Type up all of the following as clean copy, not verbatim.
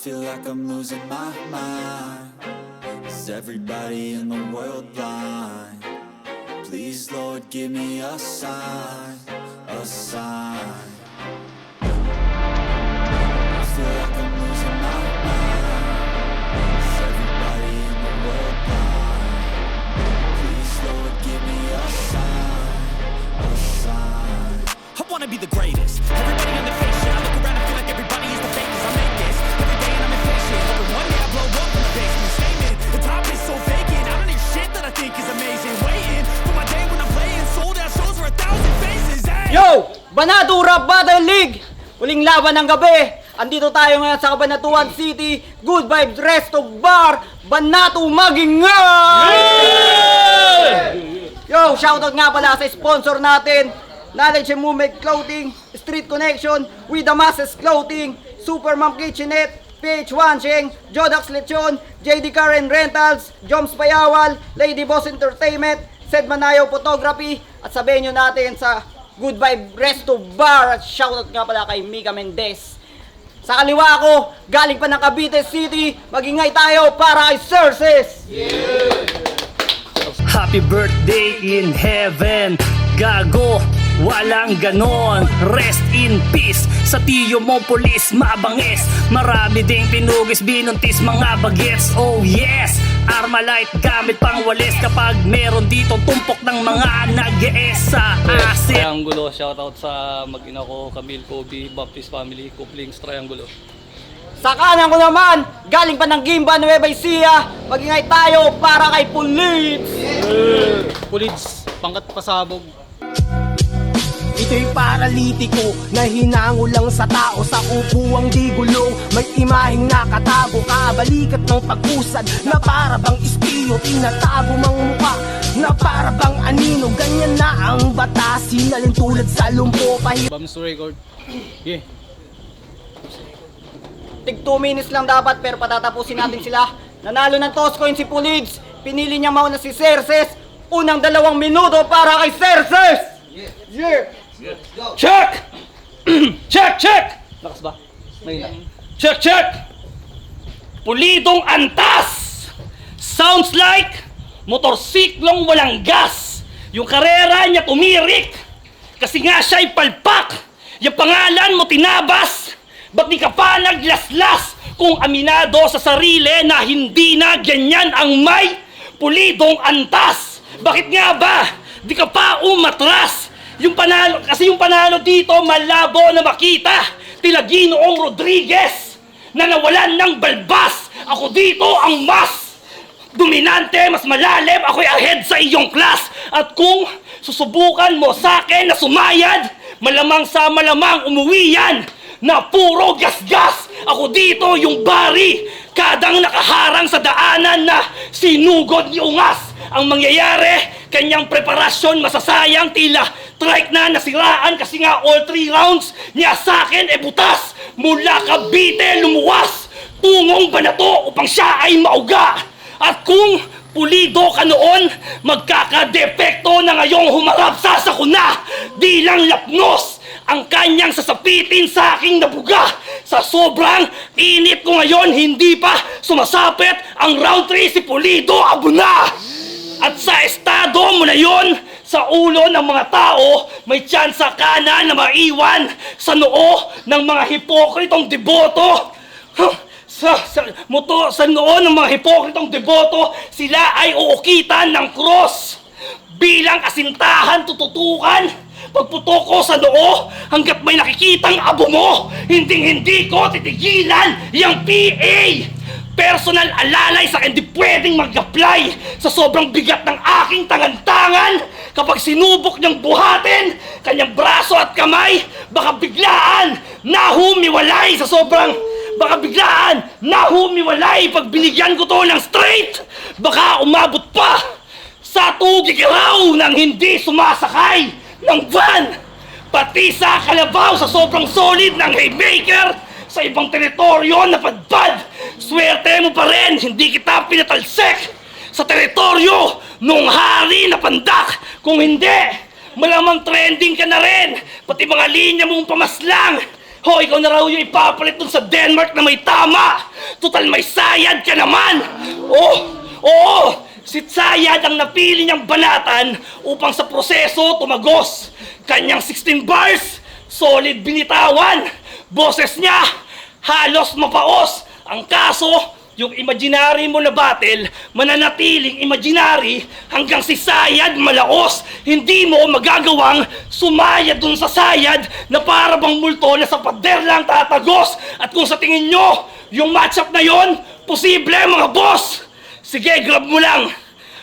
feel like I'm losing my mind. Is everybody in the world blind? Please, Lord, give me a sign, a sign. I feel like I'm losing my mind. Is everybody in the world blind? Please, Lord, give me a sign, a sign. I wanna be the greatest. Everybody on the face shit. I look around and feel like everybody is the fakest. I make this every day and I'm impatient. Hoping one day I blow up in the basement. Statement, the top is so vacant. I don't need shit that I think is amazing. Waiting for my day when I'm playing sold out shows for 1,000 faces. Hey! Yo! Banatu Rap Battle League! Huling laban ng gabi. Andito tayo ngayon sa Cabanatuan City. Good Vibes Resto Bar. Banatu Magingay! Yo! Shoutout nga pala sa sponsor natin. Knowledge and Movement Clothing, Street Connection, With the Masses Clothing, Supermom Kitchenette, PH1 Sheng, Jodax Lechon, JD Karen Rentals, Joms Payawal, Lady Boss Entertainment, Sed Manayo Photography, at sabihin nyo natin sa Good Vibe Resto Bar. At shoutout nga pala kay Mika Mendez. Sa kaliwa ko, galing pa ng Cavite City, magingay tayo para kay Cerces! Happy birthday in heaven, gago, walang ganon. Rest in peace sa tiyo mo pulis, mabangis. Marami ding pinugis, binuntis mga bagets. Oh yes, Armalite gamit pang walis kapag meron dito tumpok ng mga nag-e-es sa asin. Triangulo, shoutout sa mag-ina ko, Camille, Kobe, Baptist family, Couplings, Triangulo. Sa kanan ko naman, galing pa ng Gimba, Nueva Ecija, magingay tayo para kay Pulids! Pulids, pangkat pasabog. Ito'y paralitiko na hinango lang sa tao sa upuang di gulong. May imaheng nakatago, kabalikat ng pag-usad na para bang ispiyo, tinatago mang mukha na para bang anino. Ganyan na ang batas, sinalin tulad sa lumpo. Bams record. Yeah. Tig 2 minutes lang dapat pero patatapusin natin sila. Nanalo ng toss coin si Pulids. Pinili niya mauna si Cerces. Unang 2 minuto para kay Cerces! Yeah! Check! Check, check! Lakas ba? May Check, check! Pulidong antas! Sounds like motorsiklong walang gas. Yung karera niya tumirik. Kasi nga siya'y palpak. Yung pangalan mo tinabas. Ba't di ka pa naglaslas? Kung aminado sa sarili na hindi na ganyan ang may pulidong antas. Bakit nga ba? Di ka pa umatras. Yung panalo dito malabo na makita. Tila Ginoong Rodriguez na nawalan ng balbas. Ako dito ang mas dominante, mas malalim. Ako'y ahead sa iyong class. At kung susubukan mo sa akin na sumayad, malamang sa malamang umuwi yan na puro gas-gas. Ako dito yung bari, kadang nakaharang sa daanan na sinugod ni Ungas. Ang mangyayari, kanyang preparasyon masasayang, tila trike na nasiraan kasi nga all 3 rounds niya sa akin butas. Mula Cavite lumuwas, tungong Banato upang siya ay mauga. At kung pulido ka noon, magkakadepekto na ngayong humarap sa sakuna. Di lang lapnos ang kanyang sasapitin sa aking nabuga. Sa sobrang init ko ngayon, hindi pa sumasapit ang round 3 si Pulido Abuna. At sa estado mo na yon, sa ulo ng mga tao, may tsansa ka na na maiwan sa noo ng mga hipokritong deboto. Sa noo ng mga hipokritong deboto, sila ay uukitan ng cross. Bilang asintahan tututukan, pagputok ko sa noo, hanggat may nakikitang abo mo, hindi ko titigilan yung PA. Personal alalay sa akin, di pwedeng mag-apply sa sobrang bigat ng aking tangan-tangan. Kapag sinubok niyang buhatin kanyang braso at kamay, baka biglaan nahumiwalay sa sobrang... Baka biglaan nahumiwalay pag binigyan ko to ng straight. Baka umabot pa sa tugigiraw ng hindi sumasakay ng van. Pati sa kalabaw sa sobrang solid ng haymaker sa ibang teritoryo na padpad. Swerte mo pa rin, hindi kita pinatalsek sa teritoryo nung hari na pandak. Kung hindi, malamang trending ka na rin. Pati mga linya mong pamaslang Ho, ikaw na raw yung ipapalit dun sa Denmark na may tama! Total may sayad ka naman! Oo! Si Sayad ang napili niyang banatan upang sa proseso tumagos. Kanyang 16 bars, solid binitawan. Boses niya, halos mapaos. Ang kaso, yung imaginary mo na battle, mananatiling imaginary hanggang si Sayad malaos. Hindi mo magagawang sumaya dun sa Sayad na para bang multo na sa pader lang tatagos. At kung sa tingin nyo, yung matchup na yon, posible mga boss! Sige, grab mo lang!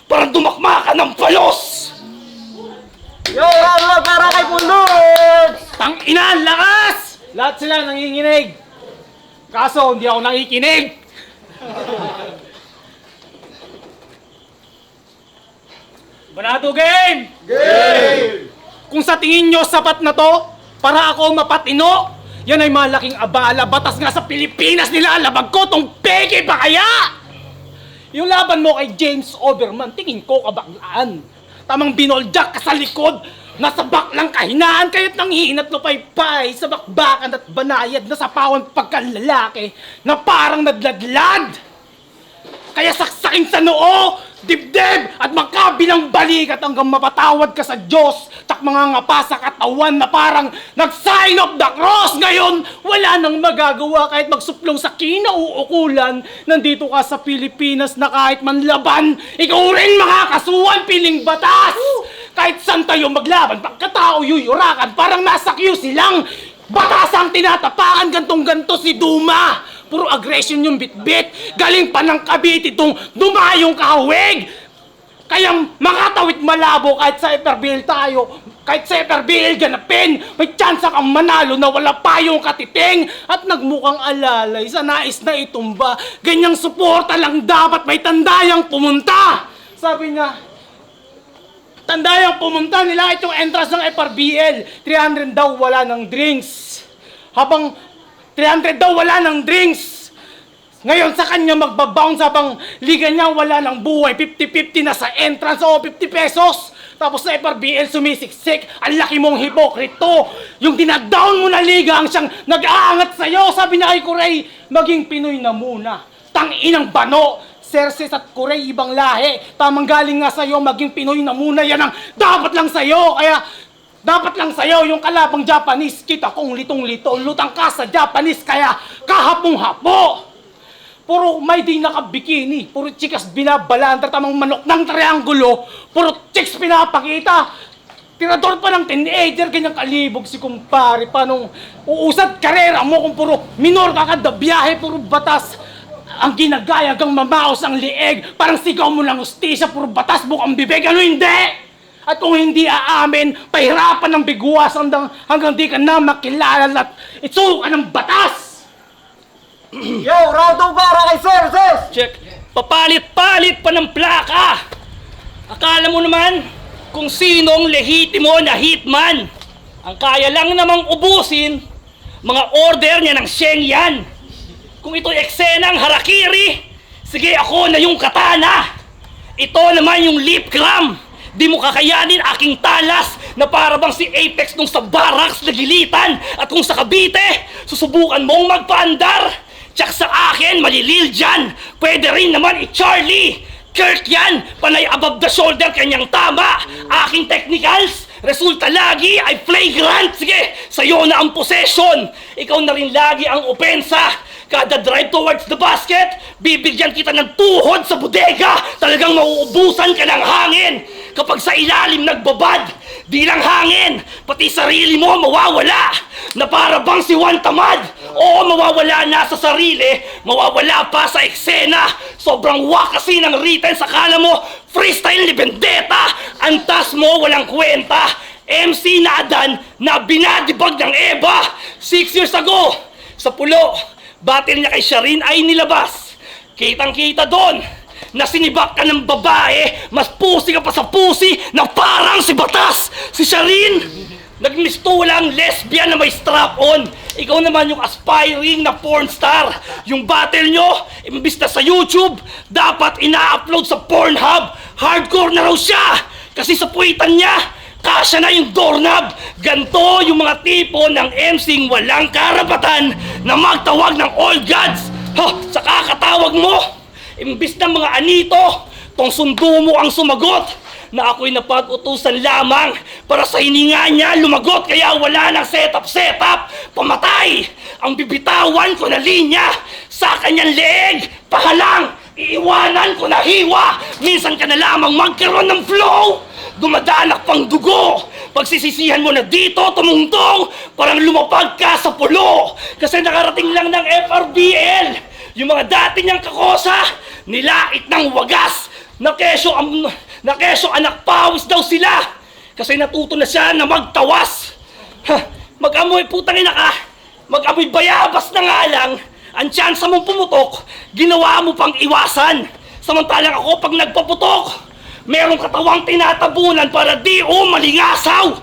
Parang dumakma ka ng palos! Yo, round para kay Pundog! Tangina, lakas! Lahat sila nanginginig. Kaso, hindi ako nakikinig. Banado game! Game! Kung sa tingin nyo sapat na to, para ako mapatino, yan ay malaking abala. Batas nga sa Pilipinas nila, alabag ko tong peke pa kaya! Yung laban mo kay James Overman, tingin ko kabaklaan. Tamang binoljak ka sa likod, nasa baklang kahinaan, kaya't nanghihinat lupay-pay sa bakbakan at banayad na sapawan pagkalalaki na parang nadladlad. Kaya saksakin sa noo, dibdib at makabilang balikat hanggang mapatawad ka sa Diyos. Tak mga ngapa sa katawan na parang nag-sign of the cross. Ngayon, wala nang magagawa kahit magsuplong sa kinauukulan. Nandito ka sa Pilipinas na kahit manlaban, ikaw rin makakasuhan piling batas. Kahit saan tayo maglaban, pagkatao yuyurakan, parang nasa QC lang. Batas ang tinatapakan, gantong-ganto si Duma. Puro aggression yung bitbit. Galing pa ng Cavite itong dumayong kahawig. Kaya makatawid malabo kahit sa FRBL tayo. Kahit sa FRBL ganapin, may tsansa kang manalo na wala pa yung katiting. At nagmukhang alalay sa nais na itumba. Ganyang suporta lang dapat may tandayang pumunta. Sabi niya, tandayang pumunta nila itong entrance ng FRBL. 300 daw wala ng drinks. Habang 300 daw wala ng drinks. Ngayon sa kanya magbabounce habang liga niya wala ng buhay. 50-50 na sa entrance o 50 pesos. Tapos sa FRBL sumisiksik. Ang laki mong hipokrito. Yung dinadown mo na liga ang siyang nag-aangat sa'yo. Sabi niya kay Kuray, maging Pinoy na muna. Tanginang bano. Serses at Kuray ibang lahi. Tamang galing nga sa'yo, maging Pinoy na muna. Yan ang dapat lang sa'yo. Kaya dapat lang sa'yo yung kalabang Japanese. Kita kong litong-lito, lutang ka sa Japanese. Kaya kahapong-hapo. Puro may di nakabikini. Puro chikas binabalanda. Tamang manok ng triangulo. Puro chicks pinapakita. Tirador pa ng teenager. Ganyang kalibog si kumpare. Paano uusad karera mo kung puro minor ka kada biyahe. Puro batas ang ginagaya hanggang mamaos ang lieg. Parang sigaw mo ng ustisya. Puro batas bukang bibig. Ano hindi? At kung hindi aamin, pahirapan ng biguas hanggang di ka na makilala at itsuka ng batas! Yo, round 2 para kay Serses! Check. Papalit-palit pa ng plaka! Akala mo naman kung sinong lehitimo na hitman. Ang kaya lang namang ubusin, mga order niya ng Shenyang. Kung ito'y eksenang harakiri, sige ako na yung katana. Ito naman yung lip cram. Di mo kakayanin aking talas na para bang si Apex nung sa barracks na gilitan. At kung sa Cavite, susubukan mong magpaandar. Tsak sa akin, malilil dyan. Pwede rin naman i-Charlie. Kirk yan, panay above the shoulder, kanyang tama. Aking technicals, resulta lagi ay flagrant. Sige, sa'yo na ang possession. Ikaw na rin lagi ang opensa. Kada drive towards the basket, bibigyan kita ng tuhod sa bodega. Talagang mauubusan ka ng hangin. Kapag sa ilalim nagbabad, di lang hangin, pati sarili mo mawawala. Na para bang si Juan Tamad. Oo, mawawala na sa sarili, mawawala pa sa eksena. Sobrang wak kasi ng written, sakala mo freestyle ni Vendetta. Antas mo walang kwenta. MC na Adan na binadibag ng Eva. 6 years ago, sa Pulo, battle niya kay Sharin ay nilabas. Kitang-kita doon na sinibak ka ng babae, mas pusi ka pa sa pusi na parang si Batas. Si Sharin, nagmistulang lesbian na may strap-on. Ikaw naman yung aspiring na porn star. Yung battle nyo, imbis na sa YouTube, dapat ina-upload sa Pornhub. Hardcore na raw siya. Kasi sa puwitan niya, Kasya na yung doorknob. Ganto yung mga tipo ng MC'ng walang karapatan na magtawag ng all gods. Sa kakatawag mo, imbis ng mga anito, tong sundo mo ang sumagot na ako'y napag-utusan lamang para sa hininga niya lumagot, kaya wala nang setup. Pamatay ang bibitawan ko na linya sa kanyang leeg. Pahalang, iiwanan ko na hiwa. Minsan ka na lamang magkaroon ng flow. Dumadanak pang dugo. Pagsisisihan mo na dito tumungtong, parang lumapag ka sa pulo. Kasi nakarating lang ng FRBL. Yung mga dati niyang kakosa, nilait ng wagas. Na kesyo anak pawis daw sila. Kasi natuto na siya na magtawas. Mag-amoy putang ina ka. Mag-amoy bayabas na nga lang. Ang tsansa mong pumutok, ginawa mo pang iwasan. Samantalang ako pag nagpaputok, merong katawang tinatabunan para di malingasaw.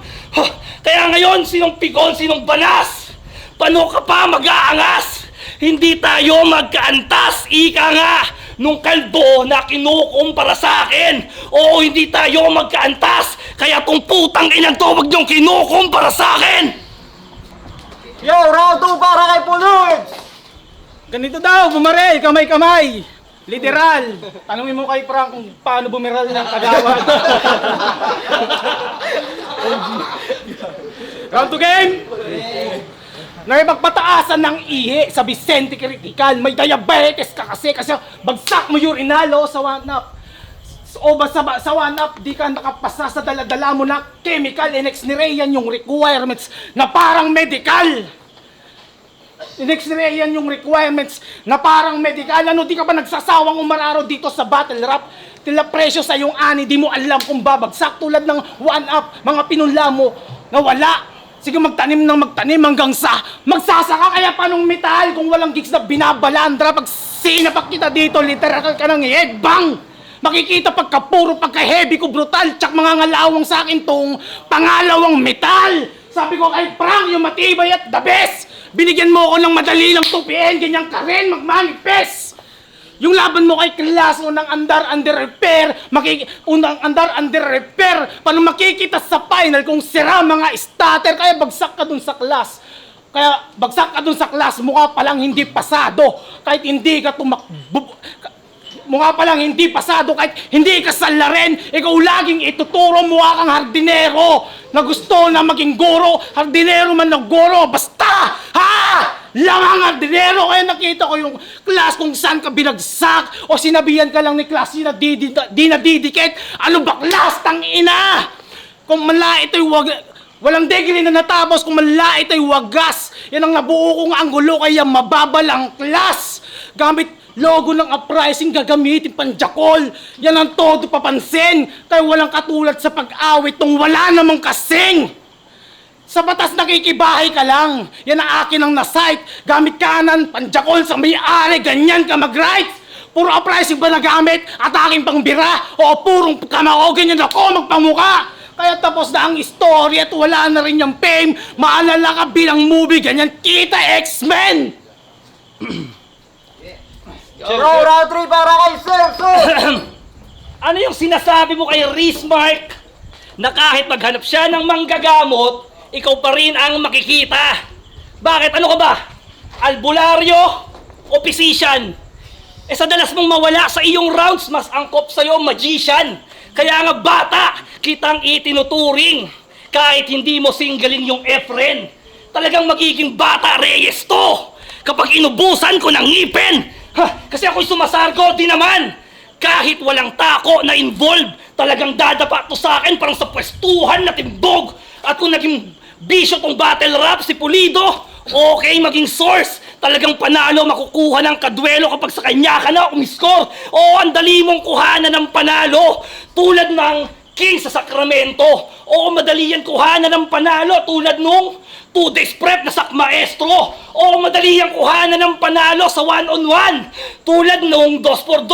Kaya ngayon, sinong pigon, sinong banas? Paano ka pa mag-aangas? Hindi tayo magkaantas, ika nga, nung kaldo na kinukumpara sa akin. Oo, hindi tayo magkaantas, kaya tong putang inang to, wag niyong kinukumpara sa akin. Yo, round 2 para kay Puloy! Ganito daw, bumarel, kamay-kamay. Literal. Tanungin mo kay Frank kung paano bumiral ng kagawad. Round 2 game! Nakipagpataasan ng ihi sa Vicente Critical. May diabetes ka kasi bagsak mo urinalo sa one-up. O ba sa one-up, di ka nakapasa sa daladala mo na chemical. In-X-ray yan yung requirements na parang medical. In-X-ray yan yung requirements na parang medical. Ano, di ka ba nagsasawang umararo dito sa battle rap? Tila presyo sa yung ani, di mo alam kung babagsak tulad ng one-up, mga pinunla mo na wala. Sige, magtanim hanggang sa magsasaka. Kaya panong metal kung walang gigs na binabalandra? Pag sinapak kita dito, literal ka ng headbang. Makikita pagka-heavy ko brutal, tsak mga ngalawang sa akin tong pangalawang metal. Sabi ko kay Frank, yung matibay at the best. Binigyan mo ako ng madali lang tupiin, ganyan ka rin magmanifest. Yung laban mo kay Class, unang under repair, under repair, paano makikita sa final kung sira mga starter, kaya bagsak ka dun sa class. Mukha palang hindi pasado, kahit hindi ka mukha palang hindi pasado, kahit hindi ka salarin, ikaw laging ituturo, mukha kang hardinero, na gusto na maging guro, hardinero man ng guro, basta, lamang hardinero. Kaya nakita ko yung class kung saan ka binagsak, o sinabihan ka lang ni class, di nadidikit, ano ba class, tangina? Kung malait ay walang degree na natapos, kung malait ay wagas, yan ang nabuo kong anggulo, kaya mababal ang class. Gamit logo ng uprising, gagamitin panjakol. Yan ang todo papansin. Kaya walang katulad sa pag-awit nung wala namang kasing. Sa batas nakikibahay ka lang. Yan ang akin ang nasight. Gamit kanan, panjakol sa may-ari, ganyan ka mag-rights. Puro uprising ba nagamit at aking pangbira? O purong kamao, ganyan ako magpamuka. Kaya tapos na ang story at wala na rin yung fame. Maalala ka bilang movie, ganyan kita, X-Men. Round 3 para kay Celso! Ano yung sinasabi mo kay Rismark na kahit maghanap siya ng manggagamot, ikaw pa rin ang makikita? Bakit? Ano ka ba? Albularyo o physician? Sa dalas mong mawala sa iyong rounds, mas angkop sa'yo magician. Kaya nga bata, kitang itinuturing. Kahit hindi mo singgalin yung Efren, talagang magiging bata Reyes to. Kapag inubusan ko ng ngipin, kasi ako'y sumasargo din naman. Kahit walang tako na involved, talagang dadapa to sa akin parang sa pwestuhan na timbog. At kung naging bisyo tong battle rap si Pulido, okay maging source. Talagang panalo makukuha ng kadwelo kapag sa kanya ka na umiscore. Oo, ang dali mong kuhanan ng panalo. Tulad ng King sa Sacramento. Oo, madali yan kuhanan ng panalo. Tulad nung 2 days prep na sak maestro. O madali ang kuhanan ng panalo sa 1-on-1. Tulad nung 2x2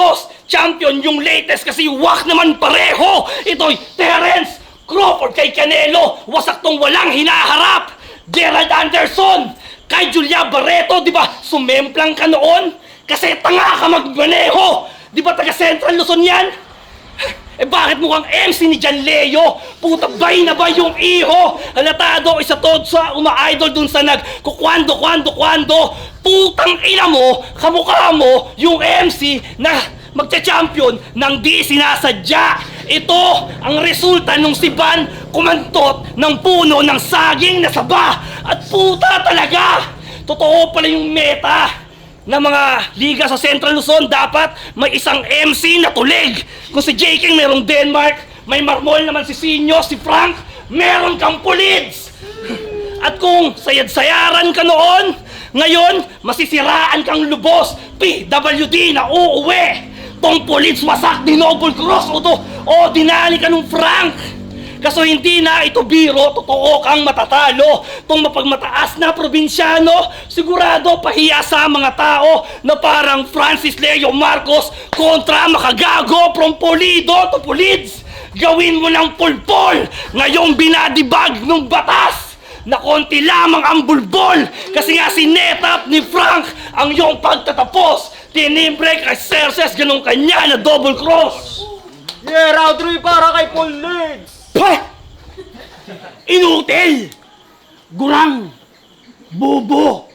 champion yung latest kasi wak naman pareho. Ito'y Terence Crawford kay Canelo. Wasak tong walang hinaharap. Gerald Anderson kay Julia Barreto, di ba? Sumemplang ka noon kasi tanga ka magmaneho. Di ba taga Central Luzon yan? Eh bakit mukhang MC ni Jan Leo? Puta, bay na ba yung iho? Halatado isa to sa uma-idol dun sa nag-kukwando. Putang ina mo, kamukha mo yung MC na magcha-champion ng di sinasadya. Ito ang resulta nung si Van kumantot ng puno ng saging na saba. At puta talaga, totoo pala yung meta na mga liga sa Central Luzon. Dapat may isang MC na tulig. Kung si J. King merong Denmark, may Marmol naman si Sinyo, si Frank, meron kang Pulids. At kung sayad-sayaran ka noon, ngayon masisiraan kang lubos. PWD na uuwi. Tong Pulids wasak di Noble Cross o dinali ka nung Frank. Kaso hindi na ito biro, totoo kang matatalo. Tong mapagmataas na probinsyano, sigurado pahiya sa mga tao na parang Francis Leo Marcos kontra makagago from Polido to Pulids. Gawin mo ng pulpol, ngayong binadibag ng batas na konti lamang ang bulbol. Kasi nga sinetap ni Frank ang iyong pagtatapos. Tinimbre kay Cerces, ganun kanya na double cross. Yeah, round 3 para kay Pulids! Pah! Inutil! Gurang! Bobo!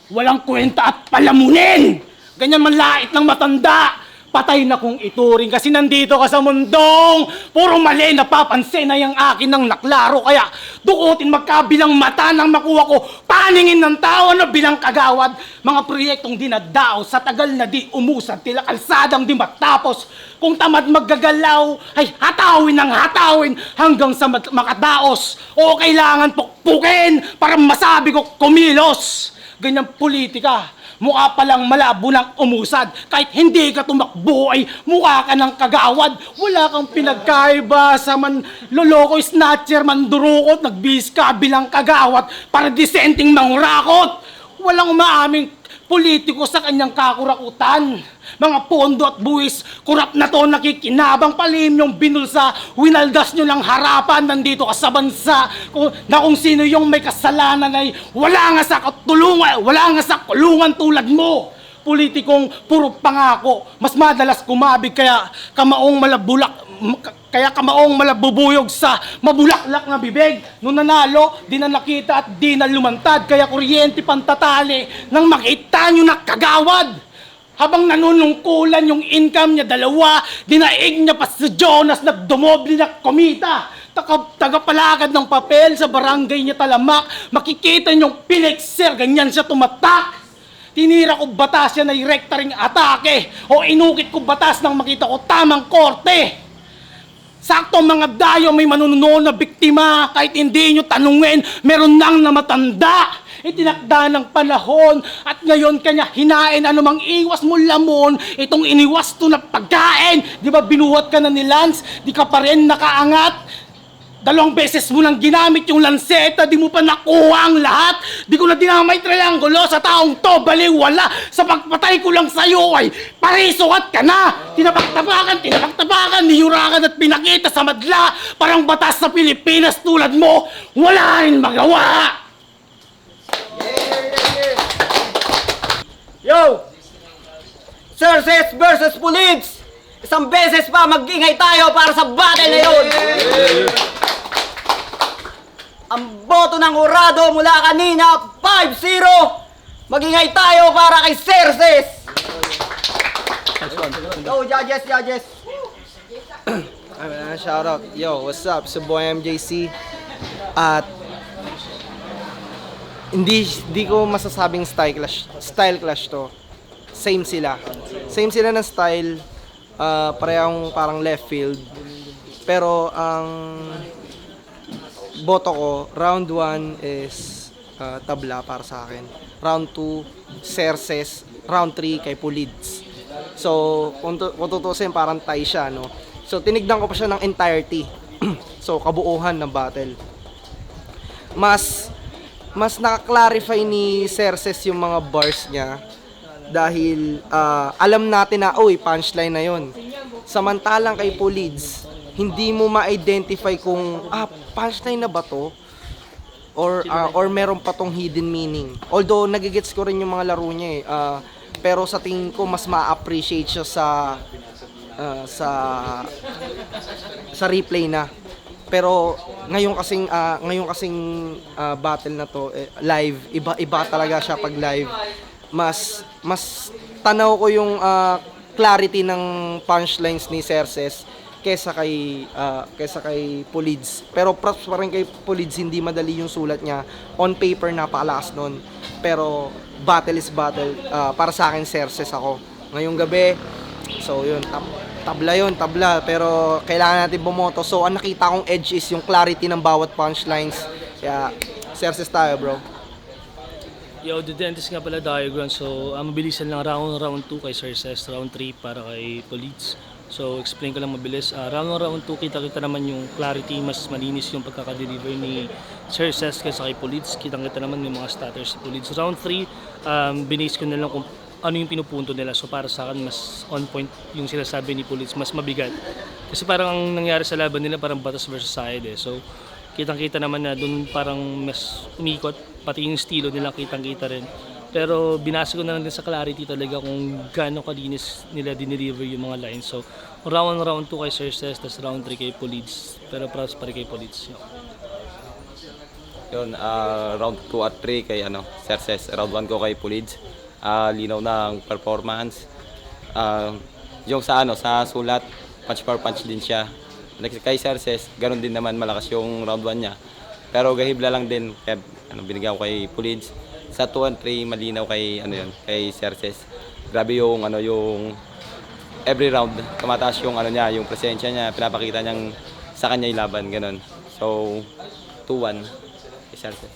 Walang kwenta at palamunin! Ganyan manlait ng matanda! Patay na kong ituring kasi nandito ka sa mundong puro mali napapansin na yung akin ng naklaro. Kaya dukutin magkabilang mata nang makuha ko paningin ng tao na bilang kagawad. Mga proyektong dinadao sa tagal na di umusad, tila kalsadang di matapos. Kung tamad maggagalaw ay hatawin ng hatawin hanggang sa makadaos. O kailangan pukpukin para masabi ko kumilos. Ganyang politika. Mukha palang malabo ng umusad. Kahit hindi ka tumakbo ay mukha ka ng kagawad. Wala kang pinagkaiba sa manloloko, snatcher, mandurukot, nagbis ka bilang kagawad para disenteng mangurakot. Walang umaaming politiko sa kanyang kakurakutan. Mga pondo at buwis, kurap na to nakikinabang palim yung binulsa. Winaldas nyo ng harapan, nandito ka sa bansa na kung sino yung may kasalanan ay wala nga sa katulungan, wala nga sa kulungan tulad mo. Politikong puro pangako, mas madalas kumabig kaya kamaong malabubuyog sa mabulaklak na bibig. Nung nanalo, di na nakita at di na lumantad. Kaya kuryente pantatali nang makita nyo na kagawad. Habang nanunungkulan yung income niya, dalawa, dinaig niya pa si Jonas na dumoble na komita. Tagapalakad ng papel sa barangay niya talamak. Makikita niyong pilexer, ganyan siya tumatak. Tinira ko batas yan ay rektaring atake. O inukit ko batas nang makita ko tamang korte. Sakto mga dayo may manununo na biktima. Kahit hindi nyo tanungin, meron nang namatanda. Itinakda ng panahon at ngayon kanya hinain anumang iwas mo lamon. Itong iniwas to na pagkain. Di ba binuhat ka na ni Lance? Di ka pa rin nakaangat? 2 beses mo nang ginamit yung lanseta, di mo pa nakuha ang lahat. Di ko na dinamay triangulo sa taong to, baliwala. Sa pagpatay ko lang sa'yo ay parisukat ka na. Tinapaktapakan, niyurakan at pinakita sa madla. Parang batas sa Pilipinas tulad mo, wala rin magawa. Yo! Cerces versus Pulids! Isang beses pa mag-ingay tayo para sa battle na yun! Ang boto ng Urado mula kanina, 5-0! Mag-ingay tayo para kay Cerces! Yo, judges! Shout out. Yo, what's up? It's your boy MJC. At hindi ko masasabing style clash to. Same sila ng style. Parehong parang left field. Pero ang boto ko, round 1 is tabla para sa akin. Round 2, Cerces. Round 3 kay Pulids. So, kung tutusin, parang tie siya, no? So, tinignan ko pa siya ng entirety. So, kabuuhan ng battle. Mas naka-clarify ni Cerces yung mga bars niya dahil alam natin na, punchline na yon. Samantalang kay Pulids, hindi mo ma-identify kung, punchline na ba to? Or meron pa tong hidden meaning. Although, nagigets ko rin yung mga laro niya eh. Pero sa tingin ko, mas ma-appreciate siya sa sa replay na. Pero ngayon kasing battle na to live, iba talaga siya pag live. Mas tanaw ko yung clarity ng punchlines ni Cerces kesa kay Pulids. Pero props pa rin kay Pulids, hindi madali yung sulat niya. On paper napakalakas nun. Pero battle is battle. Para sa akin Cerces ako. Ngayong gabi, so yun, tabla. Pero kailangan natin bumoto. So ang nakita kong edge is yung clarity ng bawat punchlines. Kaya Cerces tayo, bro. Yo, the dentist nga pala diagram. So, mabilisan lang round 2 kay Cerces, round 3 para kay Pulids. So, explain ko lang mabilis. Round 2, kita-kita naman yung clarity, mas malinis yung pagkakadeliver ni Cerces kaysa kay Pulids. Kita-kita naman yung mga stutters si Pulids. Round 3, binase ko na lang kung ano yung pinupunto nila. So, para sa akin, mas on point yung sinasabi ni Pulids, mas mabigat. Kasi parang ang nangyari sa laban nila, parang batas versus side eh. So, kitang-kita naman na doon parang mas umikot, pati yung estilo nila kitang-kita rin. Pero binasa ko na lang din sa clarity talaga kung gaano kalinis nila dineliver yung mga lines. So, round 2 kay Cerces, tapos round 3 kay Pulids. Pero props pa rin kay Pulids. Yun, round 2 at 3 kay Cerces. Round 1 ko kay Pulids. Linaw ng performance. Yung sa sulat, punch per punch din siya. Kay Cerces, ganoon din naman, malakas yung round 1 niya. Pero gahibla lang din, kaya binigyan ko kay Pulids. Sa 2 and 3, malinaw kay Cerces. Grabe yung every round, tumataas yung yung presensya niya, pinapakita niyang sa kanya yung laban, ganun. So, 2-1 kay Cerces.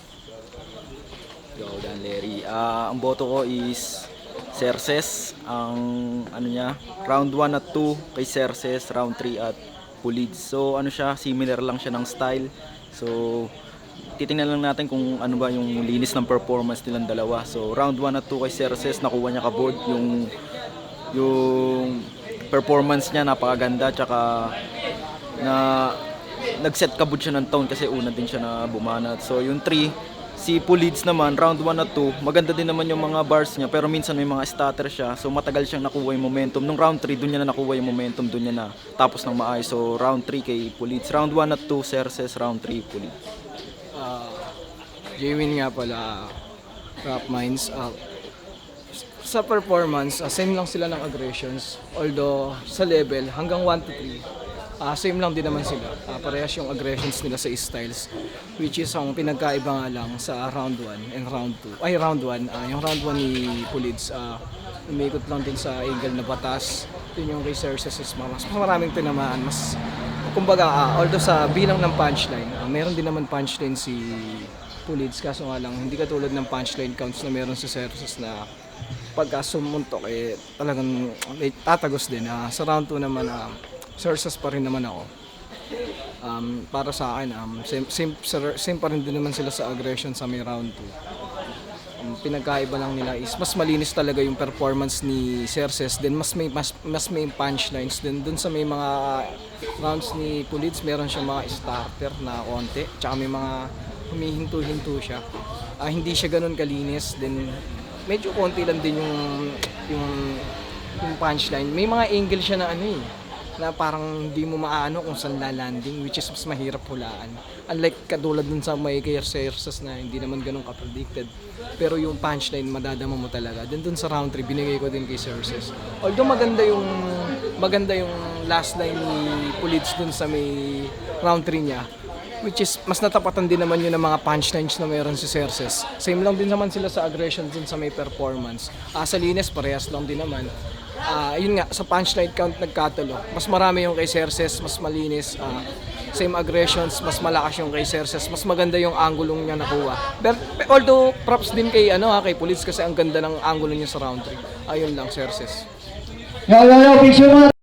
Yo, Dan Larry. Ang boto ko is Cerces. Ang round 1 at 2 kay Cerces, round 3 at Pulids. So similar lang siya ng style. So titingnan lang natin kung ano ba yung linis ng performance nilang dalawa. So round 1 at 2 kay Cerces, nakuha niya kabord yung performance niya, napakaganda, tsaka nag-set kabod siya ng tone kasi una din siya na bumanat. So yung 3, si Pulids naman, round 1 at 2, maganda din naman yung mga bars niya, pero minsan may mga stutter siya, so matagal siyang nakuha yung momentum. Nung round 3, doon niya na nakuha yung momentum, doon niya na tapos ng maayos. So round 3 kay Pulids, round 1 at 2 Cerces, round 3 Pulids. Jaywin nga pala, Rap Minds. Sa performance, same lang sila ng aggressions. Although sa level, hanggang 1 to 3, same lang din naman sila. Parehas yung aggressions nila sa styles, which is ang pinagkaiba nga lang sa round 1 and round 2. Round 1, yung round 1 ni Pulids, umikot lang din sa angle na batas. Yun yung kay Cerces is mas maraming tinamaan. Kumbaga, although sa bilang ng punchline, meron din naman punchline si Pulids, kaso nga lang, hindi katulad ng punchline counts na meron si Cerces na pagka sumuntok, talagang may tatagos din. Sa round 2 naman, Cerces pa rin naman ako. Para sa akin, same pa rin din naman sila sa aggression sa may round 2. Pinagkaiba lang nila is mas malinis talaga yung performance ni Cerces, then mas may punchlines din. Dun sa may mga rounds ni Pulids, meron siya mga starter na konti, tsaka may mga humihinto-hinto siya. Hindi siya ganun kalinis, then medyo konti lang din yung punchline. May mga angle siya na na parang hindi mo maano kung saan lalanding, which is mas mahirap hulaan. Unlike katulad dun sa may kay Cerces na hindi naman ganun ka-predicted. Pero yung punchline, madadama mo talaga. Dun sa round 3, binigay ko din kay Cerces. Although maganda yung last line ni Pulids dun sa may round 3 niya, which is mas natapatan din naman yun ng mga punchlines na meron si Cerces. Same lang din naman sila sa aggression dun sa may performance. Sa linis, parehas lang din naman. Yun nga, sa punchline count nagkatalo. Mas marami yung kay Cerces, mas malinis. Same aggressions, mas malakas yung kay Cerces, mas maganda yung angulong niya nakuha. But although props din kay kay Pulids kasi ang ganda ng angulo niya sa round 3. Ayun lang, Cerces. Picture